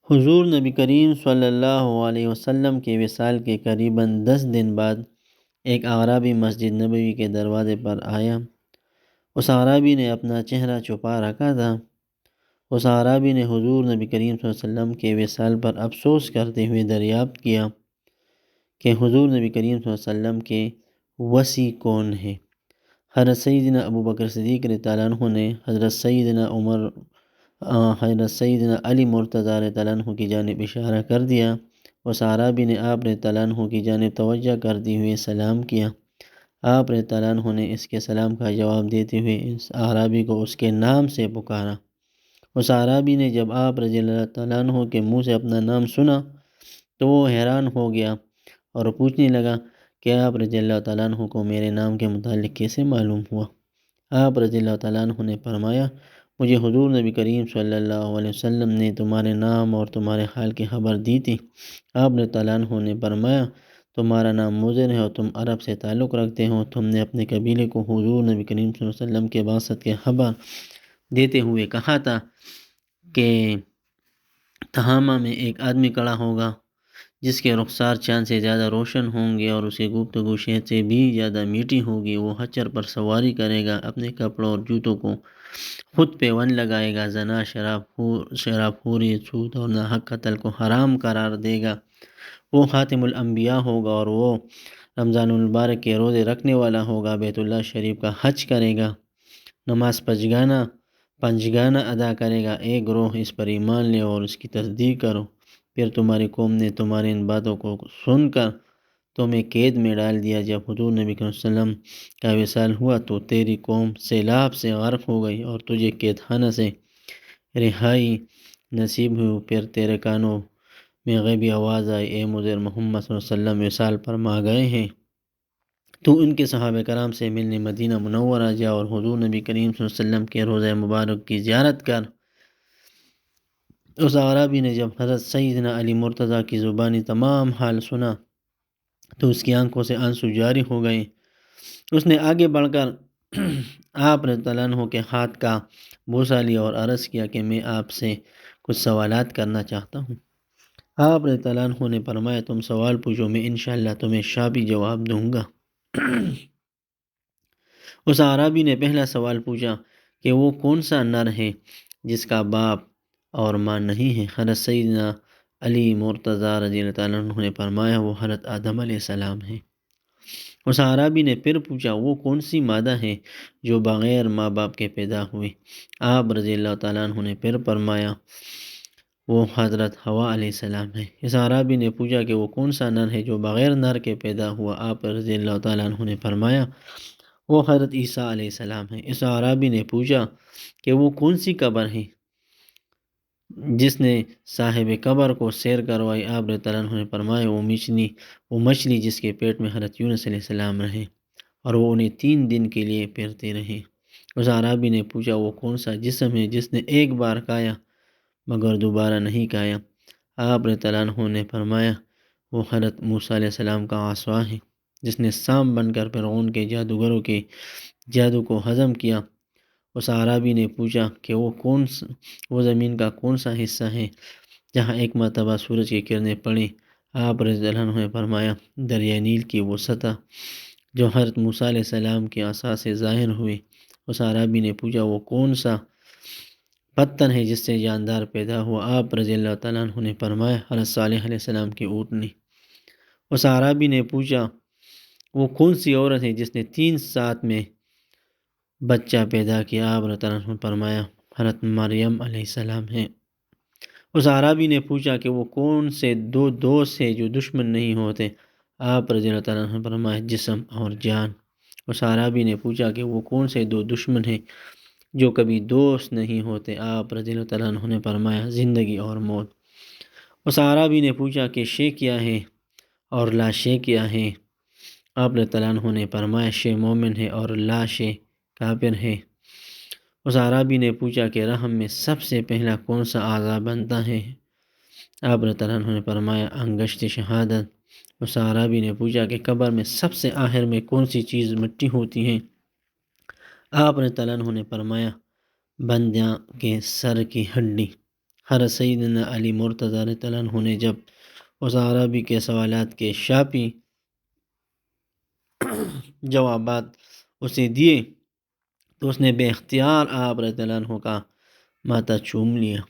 حضور نبی کریم صلی اللہ علیہ وسلم کے وصال کے قریباً 10 دن بعد ایک اعرابی مسجد نبوی کے دروازے پر آیا۔ اس اعرابی نے اپنا چہرہ چھپا رکھا تھا۔ اس اعرابی نے حضور نبی کریم صلی اللہ علیہ وسلم کے وصال پر افسوس کرتے ہوئے دریافت کیا کہ حضور نبی کریم صلی اللہ علیہ وسلم کے وصی کون ہیں؟ حضرت سیدنا ابو بکر صدیق رضی اللہ عنہ نے حضرت سیدنا علی مرتضیٰ رضی اللہ عنہ کی جانب اشارہ کر دیا۔ اس اعرابی نے آپ رضی اللہ عنہ کی جانب توجہ کرتے ہوئے سلام کیا۔ آپ رضی اللہ عنہ نے اس کے سلام کا جواب دیتے ہوئے اس اعرابی کو اس کے نام سے پکارا۔ اس اعرابی نے جب آپ رضی اللہ عنہ کے منہ سے اپنا نام سنا تو وہ حیران ہو گیا اور پوچھنے لگا کہ آپ رضی اللہ تعالیٰ عنہ کو میرے نام کے متعلق کیسے معلوم ہوا؟ آپ رضی اللہ تعالیٰ عنہ نے فرمایا، مجھے حضور نبی کریم صلی اللہ علیہ وسلم نے تمہارے نام اور تمہارے حال کی خبر دی تھی۔ آپ رضی اللہ عنہ نے فرمایا، تمہارا نام مضر ہے اور تم عرب سے تعلق رکھتے ہو۔ تم نے اپنے قبیلے کو حضور نبی کریم صلی اللہ علیہ وسلم کے بعثت کے خبر دیتے ہوئے کہا تھا کہ تہامہ میں ایک آدمی کھڑا ہوگا جس کے رخسار چاند سے زیادہ روشن ہوں گے اور اس کی گفتگو شہد سے بھی زیادہ میٹھی ہوگی۔ وہ حچر پر سواری کرے گا، اپنے کپڑوں اور جوتوں کو خود پہ ون لگائے گا، زنا، شراب خوری، سود اور ناحق قتل کو حرام قرار دے گا۔ وہ خاتم الانبیاء ہوگا اور وہ رمضان المبارک کے روزے رکھنے والا ہوگا، بیت اللہ شریف کا حج کرے گا، نماز پنجگانہ ادا کرے گا۔ ایک گروہ اس پر ایمان لے اور اس کی تصدیق کرو۔ پھر تمہاری قوم نے تمہاری ان باتوں کو سن کر تمہیں قید میں ڈال دیا۔ جب حضور نبی صلی اللہ علیہ وسلم کا وصال ہوا تو تیری قوم سیلاب سے غرق ہو گئی اور تجھے قید خانہ سے رہائی نصیب ہوئی۔ پھر تیرے کانوں میں غیبی آواز آئی، اے مضر، محمد صلی اللہ علیہ وسلم وصال فرما گئے ہیں، تو ان کے صحابہ کرام سے ملنے مدینہ منورہ جا اور حضور نبی کریم صلی اللہ علیہ وسلم کے روضہ مبارک کی زیارت کر۔ اس اعرابی نے جب حضرت سیدنا علی مرتضیٰ کی زبانی تمام حال سنا تو اس کی آنکھوں سے آنسو جاری ہو گئے۔ اس نے آگے بڑھ کر آپ رضی اللہ عنہ کے ہاتھ کا بوسہ لیا اور عرض کیا کہ میں آپ سے کچھ سوالات کرنا چاہتا ہوں۔ آپ رضی اللہ عنہ نے فرمایا، تم سوال پوچھو، میں انشاءاللہ تمہیں شافی جواب دوں گا۔ اس اعرابی نے پہلا سوال پوچھا کہ وہ کون سا نر ہے جس کا باپ اور ماں نہیں ہے؟ حضرت سیدنا علی مرتضیٰ رضی اللہ عنہ نے فرمایا، وہ حضرت آدم علیہ السلام ہے۔ اس اعرابی نے پھر پوچھا، وہ کون سی مادہ ہے جو بغیر ماں باپ کے پیدا ہوئی؟ آپ رضی اللہ تعالیٰ عنہ نے پھر فرمایا، وہ حضرت حوا علیہ السلام ہے۔ اس اعرابی نے پوچھا کہ وہ کون سا نر ہے جو بغیر نر کے پیدا ہوا؟ آپ رضی اللہ تعالیٰ عنہ نے فرمایا، وہ حضرت عیسیٰ علیہ السلام ہے۔ اس اعرابی نے پوچھا کہ وہ کون سی قبر ہے جس نے صاحب قبر کو سیر کروائی؟ آپ رضی اللہ عنہ نے فرمایا، وہ مچھلی جس کے پیٹ میں حضرت یونس علیہ السلام رہے اور وہ انہیں 3 دن کے لیے پھرتے رہے۔ اس اعرابی نے پوچھا، وہ کون سا جسم ہے جس نے ایک بار کھایا مگر دوبارہ نہیں کھایا؟ آپ رضی اللہ عنہ نے فرمایا، وہ حضرت موسیٰ علیہ السلام کا عصا ہے جس نے سانپ بن کر فرعون کے جادوگروں کے جادو کو ہضم کیا۔ اس اعرابی نے پوچھا کہ وہ زمین کا کون سا حصہ ہے جہاں ایک مرتبہ سورج کی کرنیں پڑیں؟ آپ رضی اللہ عنہ نے فرمایا، دریا نیل کی وہ سطح جو حضرت موسیٰ علیہ السلام کے عصا سے ظاہر ہوئی۔ اس اعرابی نے پوچھا، وہ کون سا پتھر ہے جس سے جاندار پیدا ہوا؟ آپ رضی اللہ تعالیٰ عنہ نے فرمایا، حضرت صالح علیہ السلام کی اونٹنی۔ اس اعرابی نے پوچھا، وہ کون سی عورت ہے جس نے 3 ساتھ میں بچہ پیدا کیا؟ آپ رضی اللہ عنہ نے فرمایا، حضرت مریم علیہ السلام ہے۔ اس اعرابی نے پوچھا کہ وہ کون سے 2 دوست ہیں جو دشمن نہیں ہوتے؟ آپ رضی اللہ عنہ نے فرمایا، جسم اور جان۔ اس اعرابی نے پوچھا کہ وہ کون سے 2 دشمن ہیں جو کبھی دوست نہیں ہوتے؟ آپ رضی اللہ عنہ نے فرمایا، زندگی اور موت۔ اس اعرابی نے پوچھا کہ شے کیا ہے اور لا شے کیا ہے؟ آپ رضی اللہ عنہ نے فرمایا، شے مومن ہے اور لا شے کافر ہے۔ اس اعرابی نے پوچھا کہ رحم میں سب سے پہلا کون سا اعضا بنتا ہے؟ آپ رضی اللہ عنہ نے فرمایا، انگشت شہادت۔ اس اعرابی نے پوچھا کہ قبر میں سب سے آخر میں کون سی چیز مٹی ہوتی ہے؟ آپ رضی اللہ عنہ نے فرمایا، بندیاں کے سر کی ہڈی۔ حضرت سیدنا علی مرتضیٰ رضی اللہ عنہ نے جب اس عربی کے سوالات کے شاپی جوابات اسے دیے تو اس نے بے اختیار آپ رضی اللہ عنہ کا ماتھا چوم لیا۔